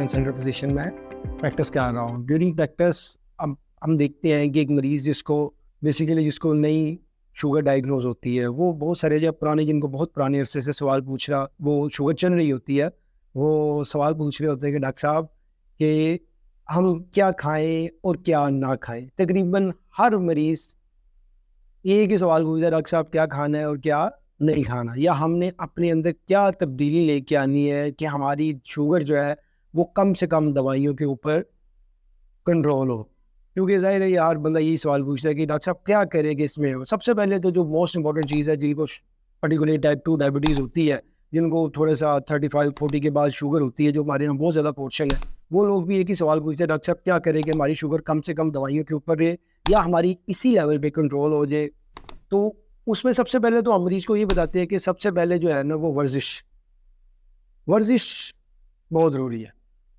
Mind centre physician में practice कर रहा हूँ। ड्यूरिंग प्रैक्टिस हम देखते हैं कि एक मरीज़ जिसको नई शुगर डायग्नोज होती है, वो बहुत सारे जो पुराने जिनको बहुत पुराने अरसे से सवाल पूछ रहा, वो शुगर चल रही होती है, वो सवाल पूछ रहे होते हैं कि डॉक्टर साहब कि हम क्या खाएं और क्या ना खाएं। तकरीबन हर मरीज़ एक ही सवाल पूछता है, डॉक्टर साहब क्या खाना है और क्या नहीं खाना, या हमने अपने अंदर क्या तब्दीली लेके आनी है कि हमारी शुगर जो है वो कम से कम दवाइयों के ऊपर कंट्रोल हो। क्योंकि ज़ाहिर है यार बंदा यही सवाल पूछता है कि डॉक्टर साहब क्या करेंगे इसमें। सबसे पहले तो जो मोस्ट इंपॉर्टेंट चीज़ है, जिनको पर्टिकुलरली टाइप 2 डायबिटीज़ होती है, जिनको थोड़ा सा 35-40 के बाद शुगर होती है, जो हमारे यहाँ बहुत ज़्यादा पोर्शन है, वो लोग भी एक ही सवाल पूछते हैं, डॉक्टर साहब क्या करें कि हमारी शुगर कम से कम दवाइयों के ऊपर रहे या हमारी इसी लेवल पे कंट्रोल हो जाए। तो उसमें सबसे पहले तो हम मरीज़ को ये बताते हैं कि सबसे पहले जो है ना वो वर्जिश बहुत ज़रूरी है।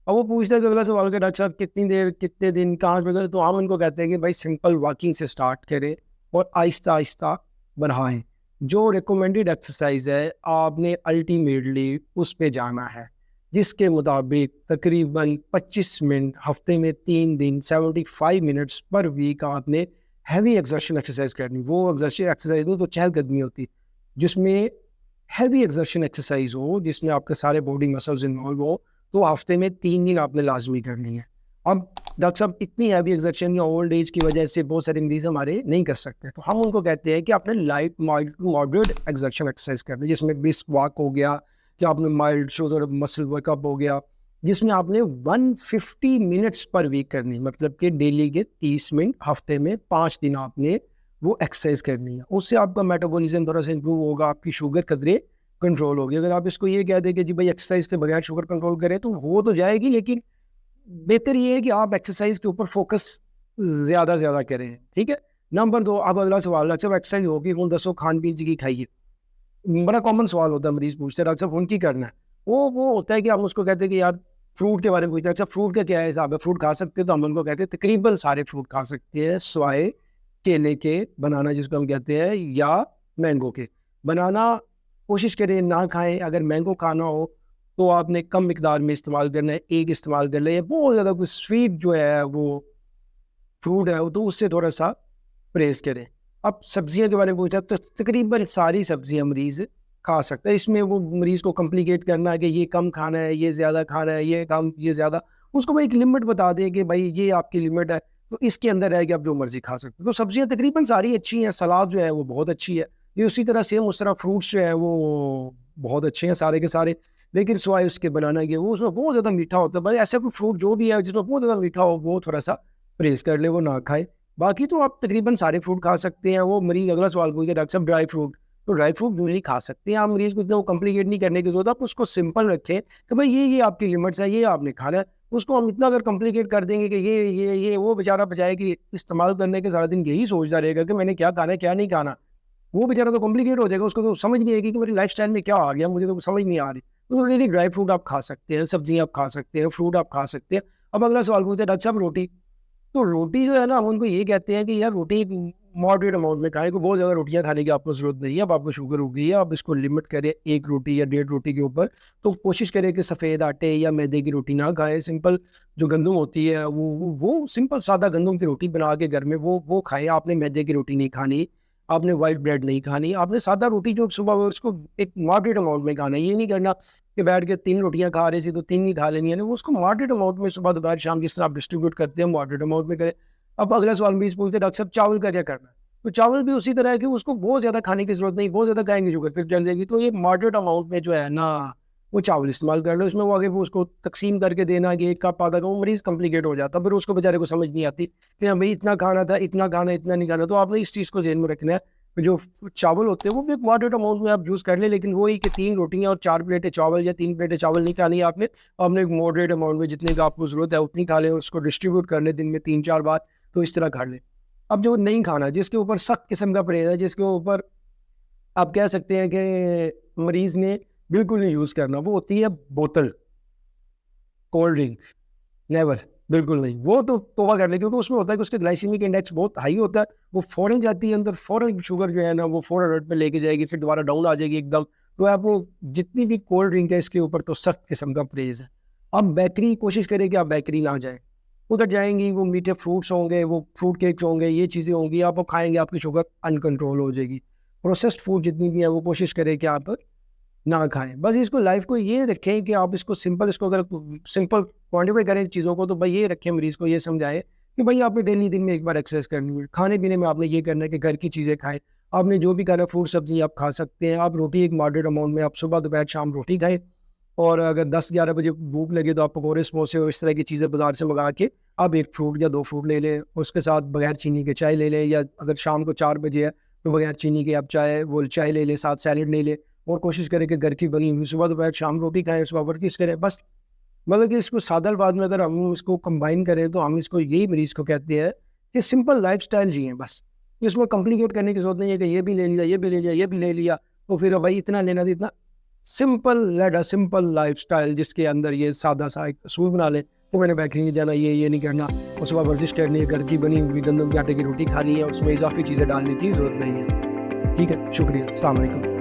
और वो पूछता है कि अगला सवाल कि डॉक्टर साहब कितनी देर, कितने दिन, कहाँ पे करें। तो हम उनको कहते हैं कि भाई सिंपल वॉकिंग से स्टार्ट करें और आहिस्ता आहिस्ता बढ़ाएं। जो रिकमेंडेड एक्सरसाइज है आपने अल्टीमेटली उस पे जाना है, जिसके मुताबिक तकरीबन 25 मिनट हफ्ते में 3 दिन 75 मिनट्स पर वीक आपने हैवी एक्सर्शन एक्सरसाइज करनी। वो एक्सर्शन एक्सरसाइज में तो चहलकदमी होती है, जिसमें हैवी एक्सर्शन एक्सरसाइज हो, जिसमें आपके सारे बॉडी मसल्स इन्वॉल्व हो, तो हफ्ते में 3 दिन आपने लाजमी करनी है। अब डॉक्टर साहब इतनी हैवी एक्सर्शन या ओल्ड एज की वजह से बहुत सारे मरीज हमारे नहीं कर सकते, तो हम उनको कहते हैं कि आपने light mild to moderate exertion exercise करनी है, जिसमें ब्रिस्क वॉक हो गया, कि आपने माइल्ड शोल्डर मसल वर्कअप हो गया, जिसमें आपने 150 मिनट्स पर वीक करनी, मतलब कि डेली के 30 मिनट हफ्ते में 5 दिन आपने वो एक्सरसाइज करनी है। उससे आपका मेटाबॉलिज्म थोड़ा सा इंप्रूव होगा, आपकी शुगर कदरे कंट्रोल होगी। अगर आप इसको ये कह दें कि जी भाई एक्सरसाइज के बगैर शुगर कंट्रोल करें, तो हो तो जाएगी, लेकिन बेहतर ये है कि आप एक्सरसाइज के ऊपर फोकस ज़्यादा से ज़्यादा करें। ठीक है। नंबर 2, अब अगला सवाल, डॉक्टर साहब एक्सरसाइज होगी, हूँ दसो खान पीन की खाइए। बड़ा कॉमन सवाल होता है, मरीज पूछते हैं डॉक्टर साहब उनकी करना है। वो होता है कि हम उसको कहते हैं कि यार फ्रूट के बारे में पूछते हैं, अच्छा फ्रूट का क्या है हिसाब है, फ्रूट खा सकते हैं? तो हम उनको कहते हैं तकरीबन सारे फ्रूट खा सकते हैं, स्वाए केले के, बनाना जिसको हम कहते हैं, या मैंगो के। बनाना कोशिश करें ना खाएं। अगर मैंगो खाना हो तो आपने कम मिकदार में इस्तेमाल करना है, एक इस्तेमाल कर ले। बहुत ज़्यादा कुछ स्वीट जो है वो फ्रूट है, तो उससे थोड़ा सा परहेज करें। अब सब्जियों के बारे में पूछा तो तकरीबन सारी सब्जियां मरीज़ खा सकता है। इसमें वो मरीज़ को कॉम्प्लिकेट करना है कि ये कम खाना है, ये ज़्यादा खाना है, ये कम, ये ज़्यादा, उसको भाई एक लिमिट बता दें कि भाई ये आपकी लिमिट है, तो इसके अंदर रह के आप जो मर्जी खा सकते हो। तो सब्जियां तकरीबन सारी अच्छी हैं, सलाद जो है वो बहुत अच्छी है, ये उसी तरह सेम उस तरह फ्रूट्स जो हैं वो बहुत अच्छे हैं सारे के सारे। लेकिन सिवाय उसके बनाना के वो उसमें बहुत ज़्यादा मीठा होता है, भाई ऐसा कोई फ्रूट जो भी है जिसमें बहुत ज़्यादा मीठा हो वो थोड़ा सा परहेज कर ले, वो ना खाए। बाकी तो आप तकरीबन सारे फ्रूट खा सकते हैं। वो मरीज़ अगला सवाल पूछते हैं डॉक्टर साहब ड्राई फ्रूट, तो ड्राई फ्रूट यूजली खा सकते हैं आप। मरीज़ को इतना वो कॉम्प्लिकेट नहीं करने की जरूरत, आप उसको सिंपल रखें कि भाई ये आपकी लिमिट्स है, ये आपने खाना है। उसको हम इतना अगर कॉम्प्लिकेट कर देंगे कि ये वो बेचारा बजाय कि इस्तेमाल करने के सारा दिन यही सोचता रहेगा कि मैंने क्या खाना है क्या नहीं खाना, वो बेचारा तो कॉम्प्लिकेट हो जाएगा, उसको तो समझ नहीं आएगी कि मेरी लाइफस्टाइल में क्या आ गया, मुझे तो समझ नहीं आ रही। तो डेली ड्राई फ्रूट आप खा सकते हैं, सब्जियां आप खा सकते हैं, फ्रूट आप खा सकते हैं। अब अगला सवाल पूछते हैं डॉक्टर साहब रोटी, तो रोटी जो है ना हम उनको ये कहते हैं कि यार रोटी मॉडरेट अमाउंट में खाएं, को बहुत ज़्यादा रोटियां खाने की आपको ज़रूरत नहीं है। अब आपको शुगर हो गई है, आप इसको लिमिट करें 1 रोटी या 1.5 रोटी के ऊपर। तो कोशिश करें कि सफ़ेद आटे या मैदे की रोटी ना खाएं, सिंपल जो गंदम होती है वो सिंपल सादा गंदम की रोटी बना के घर में वो खाएं। आपने मैदे की रोटी नहीं खानी, आपने वाइट ब्रेड नहीं खानी, आपने सादा रोटी जो सुबह उसको एक मॉडरेट अमाउंट में खाना है। ये नहीं करना कि बैठ के 3 रोटियां खा रहे थे तो 3 ही खा लेनी है, वो उसको मॉडरेट अमाउंट में सुबह दोपहर शाम जिस तरह आप डिस्ट्रीब्यूट करते हैं मॉडरेट अमाउंट में करें। अब अगला सवाल मरीज पूछते हैं डॉक्टर साहब चावल का क्या करना है, तो चावल भी उसी तरह है कि उसको बहुत ज़्यादा खाने की जरूरत नहीं, बहुत ज़्यादा खाएंगे शुगर फिर चल जाएगी। तो ये मॉडरेट अमाउंट में जो है ना वो चावल इस्तेमाल कर लो। इसमें वो आगे वो उसको तकसीम करके देना कि 1 कप आधा कप, वो मरीज़ कम्प्लिकेट हो जाता, फिर उसको बेचारे को समझ नहीं आती कि हाँ भाई इतना खाना था, इतना खाना, इतना नहीं खाना। तो आपने इस चीज़ को ज़हन में रखना है। जो चावल होते हैं वो भी एक मॉडरेट अमाउंट में आप यूज़ कर लें, लेकिन वही कि 3 रोटियां और 4 प्लेटें चावल या 3 प्लेटें चावल नहीं खानी आपने। आपने एक मॉडरेट अमाउंट में जितने का आपको ज़रूरत है उतनी खा लें, उसको डिस्ट्रीब्यूट कर लें दिन में 3-4 बार, तो इस तरह खा लें। अब जो नहीं खाना, जिसके ऊपर सख्त किस्म का परहेज है, जिसके ऊपर आप कह सकते हैं कि मरीज़ ने बिल्कुल नहीं यूज़ करना, वो होती है बोतल कोल्ड ड्रिंक। नेवर, बिल्कुल नहीं। वो तो तौबा कर ले, क्योंकि उसमें होता है कि उसके ग्लाइसेमिक इंडेक्स बहुत हाई होता है, वो फ़ौरन जाती है अंदर, फ़ौरन शुगर जो है ना वो फ़ौरन रट पे लेके जाएगी, फिर दोबारा डाउन आ जाएगी एकदम। तो आपको जितनी भी कोल्ड ड्रिंक है इसके ऊपर तो सख्त किस्म का परहेज़ है। आप बेकरी कोशिश करें कि आप बेकरी ना जाएं, उधर जाएंगी वो मीठे फ्रूट्स होंगे, वो फ्रूट केक्स होंगे, ये चीज़ें होंगी, आप वो खाएंगे, आपकी शुगर अनकंट्रोल हो जाएगी। प्रोसेस्ड फूड जितनी भी है वो कोशिश करें कि आप ना खाएं। बस इसको लाइफ को ये रखें कि आप इसको सिंपल, इसको अगर सिंपल क्वान्टिफाई करें चीज़ों को, तो भाई ये रखें, मरीज़ को ये समझाएं कि भाई आपने डेली दिन में एक बार एक्सरसाइज करनी है, खाने पीने में आपने ये करना है कि घर की चीज़ें खाएं, आपने जो भी खाना फ्रूट सब्जी आप खा सकते हैं, आप रोटी एक मॉडरेट अमाउंट में, आप सुबह दोपहर शाम रोटी खाएं, और अगर 10-11 बजे भूख लगे तो आप पकौड़े समोसे और इस तरह की चीज़ें बाज़ार से मंगा के आप 1 फ्रूट या 2 फ्रूट ले लें, उसके साथ बगैर चीनी के चाय ले लें, या अगर शाम को 4 बजे है तो बगैर चीनी के आप चाय ले लें, साथ सैलेड ले लें, और कोशिश करें कि घर की बनी हुई सुबह दोपहर शाम रोटी खाएँ, सुबह वर्जिश करें। बस मतलब कि इसको सादा अल्फाज में अगर हम इसको कंबाइन करें तो हम इसको यही मरीज़ को कहते हैं कि सिंपल लाइफ़स्टाइल जिएँ बस। इसमें कॉम्प्लिकेट करने की ज़रूरत नहीं है कि ये भी ले लिया, ये भी ले लिया, ये भी ले लिया, तो फिर भाई इतना लेना तो इतना। Simple lead a simple lifestyle जिसके अंदर ये सादा सा एक असूल बना लें कि मैंने बेकरी नहीं जाना, ये नहीं करना, और सुबह वर्जिश करनी है, घर की बनी हुई गंदम के आटे की रोटी खानी है, उसमें इज़ाफ़ी चीज़ें डालने की ज़रूरत नहीं है। ठीक है, शुक्रिया, अस्सलाम वालेकुम।